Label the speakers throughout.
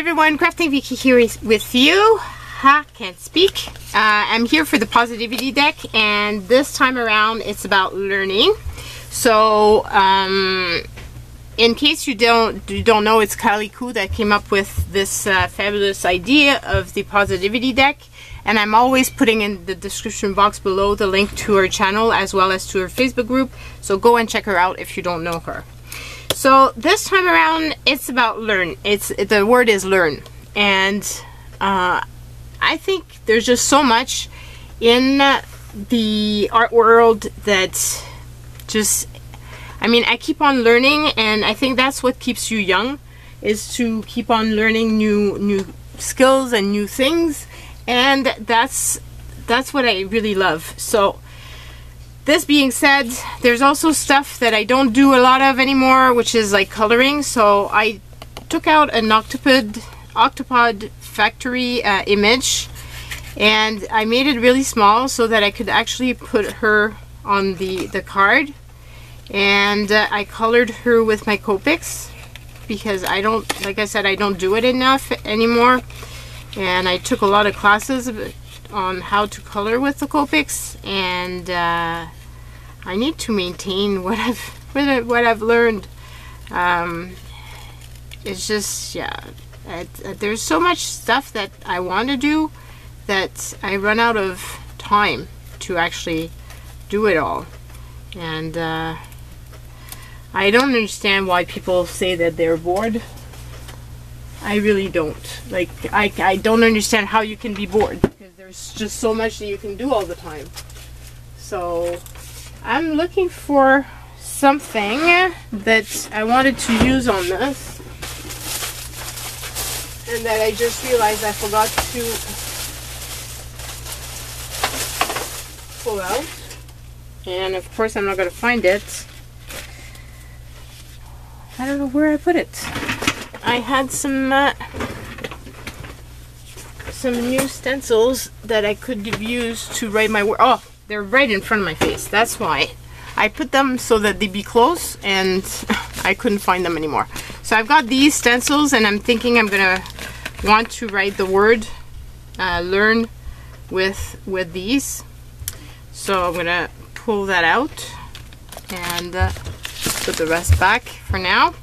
Speaker 1: everyone, Crafting Vicky here is with you. Ha, can't speak. I'm here for the positivity deck, and this time around it's about learning. So in case you don't know, it's Kaliku that came up with this fabulous idea of the positivity deck, and I'm always putting in the description box below the link to her channel as well as to her Facebook group, so go and check her out if you don't know her. So this time around it's about learn. The word is learn, and I think there's just so much in the art world that just, I mean, I keep on learning, and I think that's what keeps you young, is to keep on learning new skills and new things, and that's what I really love. So this being said, there's also stuff that I don't do a lot of anymore, which is like coloring. So I took out an octopod factory image, and I made it really small so that I could actually put her on the card. And I colored her with my Copics because I don't, like I said, I don't do it enough anymore. And I took a lot of classes on how to color with the Copics, and I need to maintain what I've learned. It's just, yeah, there's so much stuff that I want to do that I run out of time to actually do it all. And I don't understand why people say that they're bored. I really don't. Like, I don't understand how you can be bored, because there's just so much that you can do all the time. So I'm looking for something that I wanted to use on this, and that I just realized I forgot to pull out. And of course I'm not going to find it. I don't know where I put it. I had some new stencils that I could have used to write my word. Oh, they're right in front of my face. That's why I put them, so that they'd be close, and I couldn't find them anymore. So I've got these stencils, and I'm thinking I'm gonna want to write the word learn with these. So I'm gonna pull that out and put the rest back for now.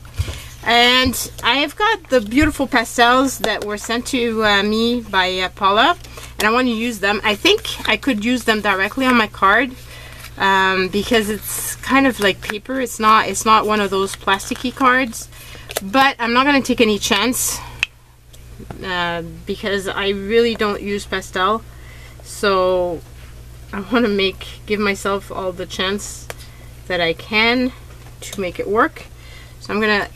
Speaker 1: And I have got the beautiful pastels that were sent to me by Paula, and I want to use them. I think I could use them directly on my card, because it's kind of like paper. It's not one of those plasticky cards, but I'm not going to take any chance because I really don't use pastel. So I want to give myself all the chance that I can to make it work. So I'm gonna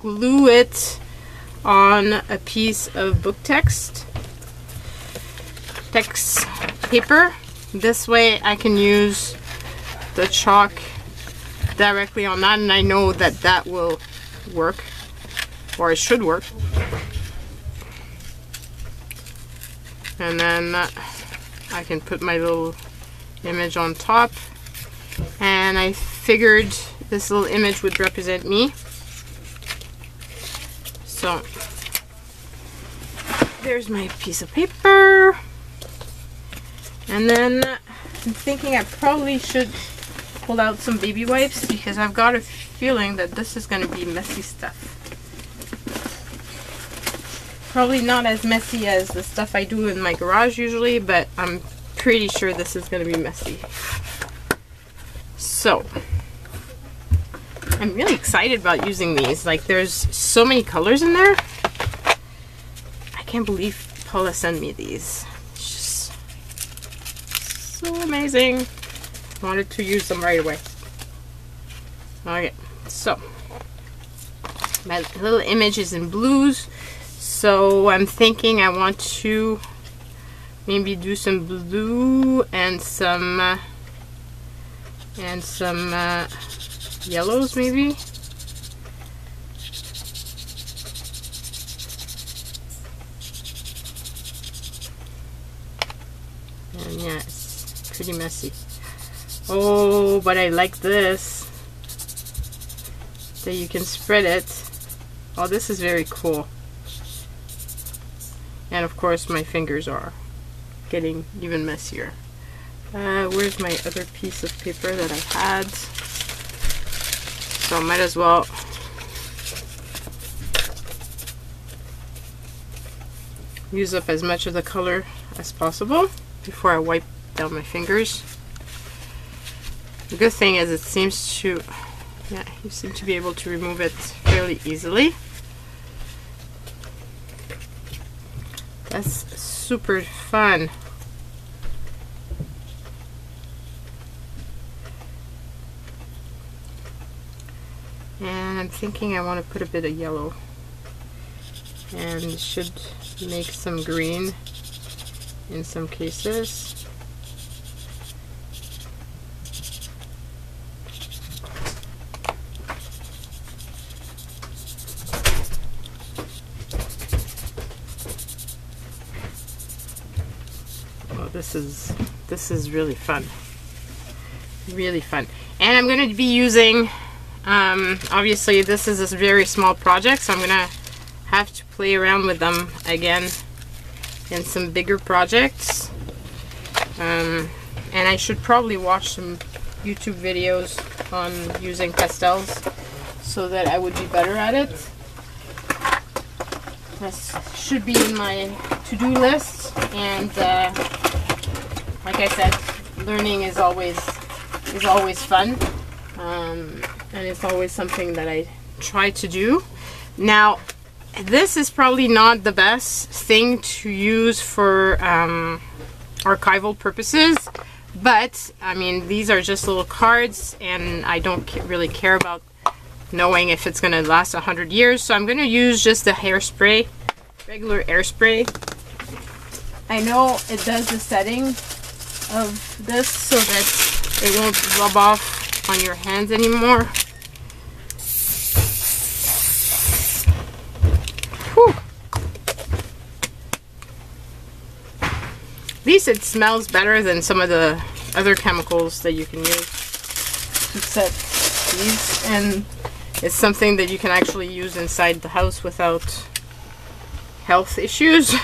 Speaker 1: glue it on a piece of book text paper. This way I can use the chalk directly on that, and I know that that will work, or it should work. And then I can put my little image on top, and I figured this little image would represent me. So there's my piece of paper, and then I'm thinking I probably should pull out some baby wipes, because I've got a feeling that this is going to be messy stuff. Probably not as messy as the stuff I do in my garage usually, but I'm pretty sure this is going to be messy. So I'm really excited about using these. Like, there's so many colors in there. I can't believe Paula sent me these. It's just so amazing. I wanted to use them right away. Okay, so my little image is in blues, so I'm thinking I want to maybe do some blue and some yellows maybe. And yeah, it's pretty messy. Oh, but I like this, that you can spread it. Oh, this is very cool. And of course my fingers are getting even messier. Where's my other piece of paper that I had? So I might as well use up as much of the color as possible before I wipe down my fingers. The good thing is it seems to, yeah, you seem to be able to remove it fairly easily. That's super fun. And I'm thinking I want to put a bit of yellow, and it should make some green in some cases. Oh, this is really fun. Really fun. And I'm going to be using, obviously this is a very small project, so I'm going to have to play around with them again in some bigger projects. And I should probably watch some YouTube videos on using pastels so that I would be better at it. This should be in my to-do list, and like I said, learning is always fun, and it's always something that I try to do. Now, this is probably not the best thing to use for archival purposes, but I mean, these are just little cards, and I don't really care about knowing if it's going to last 100 years, so I'm going to use just the hairspray, regular hairspray. I know it does the setting of this so that it won't rub off on your hands anymore. Whew. At least it smells better than some of the other chemicals that you can use to set these, and it's something that you can actually use inside the house without health issues.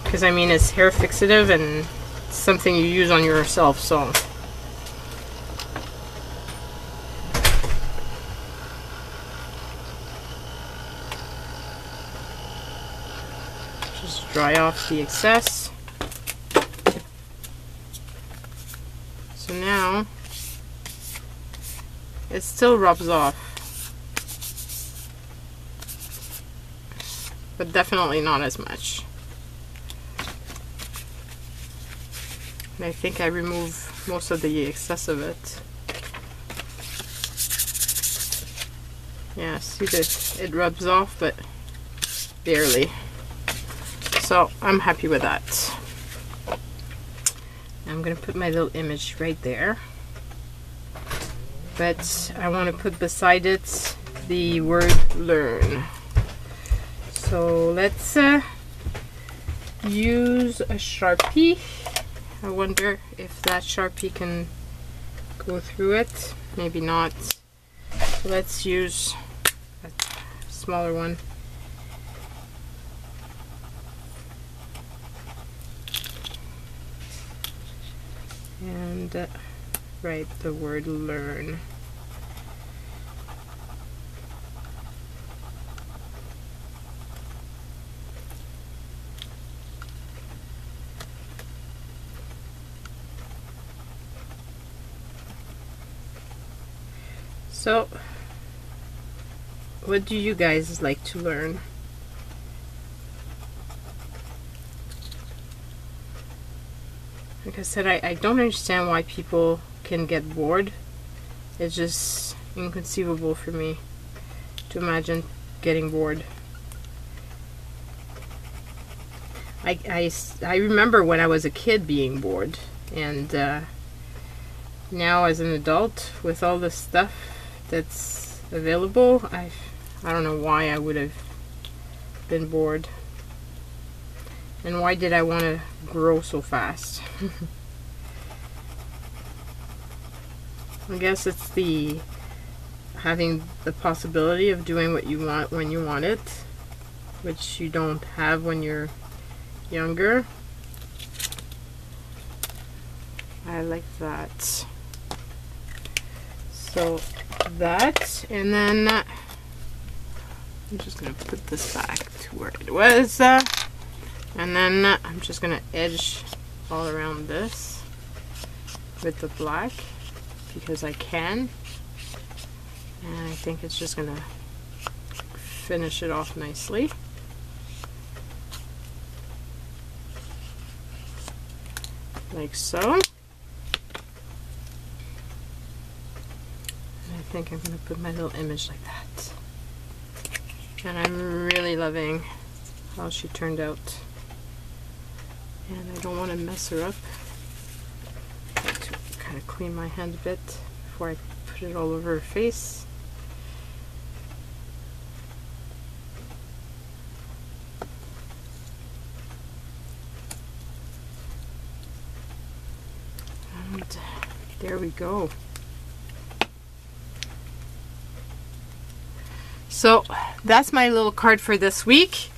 Speaker 1: Because I mean, it's hair fixative and it's something you use on yourself, so. Just dry off the excess. So now it still rubs off, but definitely not as much. And I think I remove most of the excess of it. Yeah, see this? It rubs off, but barely. So I'm happy with that. I'm gonna put my little image right there. But I want to put beside it the word learn. So let's use a Sharpie. I wonder if that Sharpie can go through it. Maybe not. So let's use a smaller one. And write the word learn. So, what do you guys like to learn? Like I said, I don't understand why people can get bored. It's just inconceivable for me to imagine getting bored. I remember when I was a kid being bored, and now as an adult with all the stuff that's available, I don't know why I would have been bored. And why did I want to grow so fast? I guess it's the having the possibility of doing what you want when you want it. which you don't have when you're younger. I like that. So that, and then I'm just gonna put this back to where it was, and then I'm just gonna edge all around this with the black because I can, and I think it's just gonna finish it off nicely. Like so. I think I'm going to put my little image like that. And I'm really loving how she turned out. And I don't want to mess her up. I have to kind of clean my hand a bit before I put it all over her face. And there we go. So that's my little card for this week.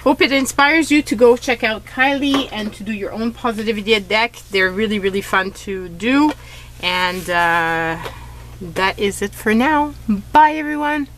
Speaker 1: Hope it inspires you to go check out Kylie and to do your own positivity deck. They're really, really fun to do. And that is it for now. Bye, everyone.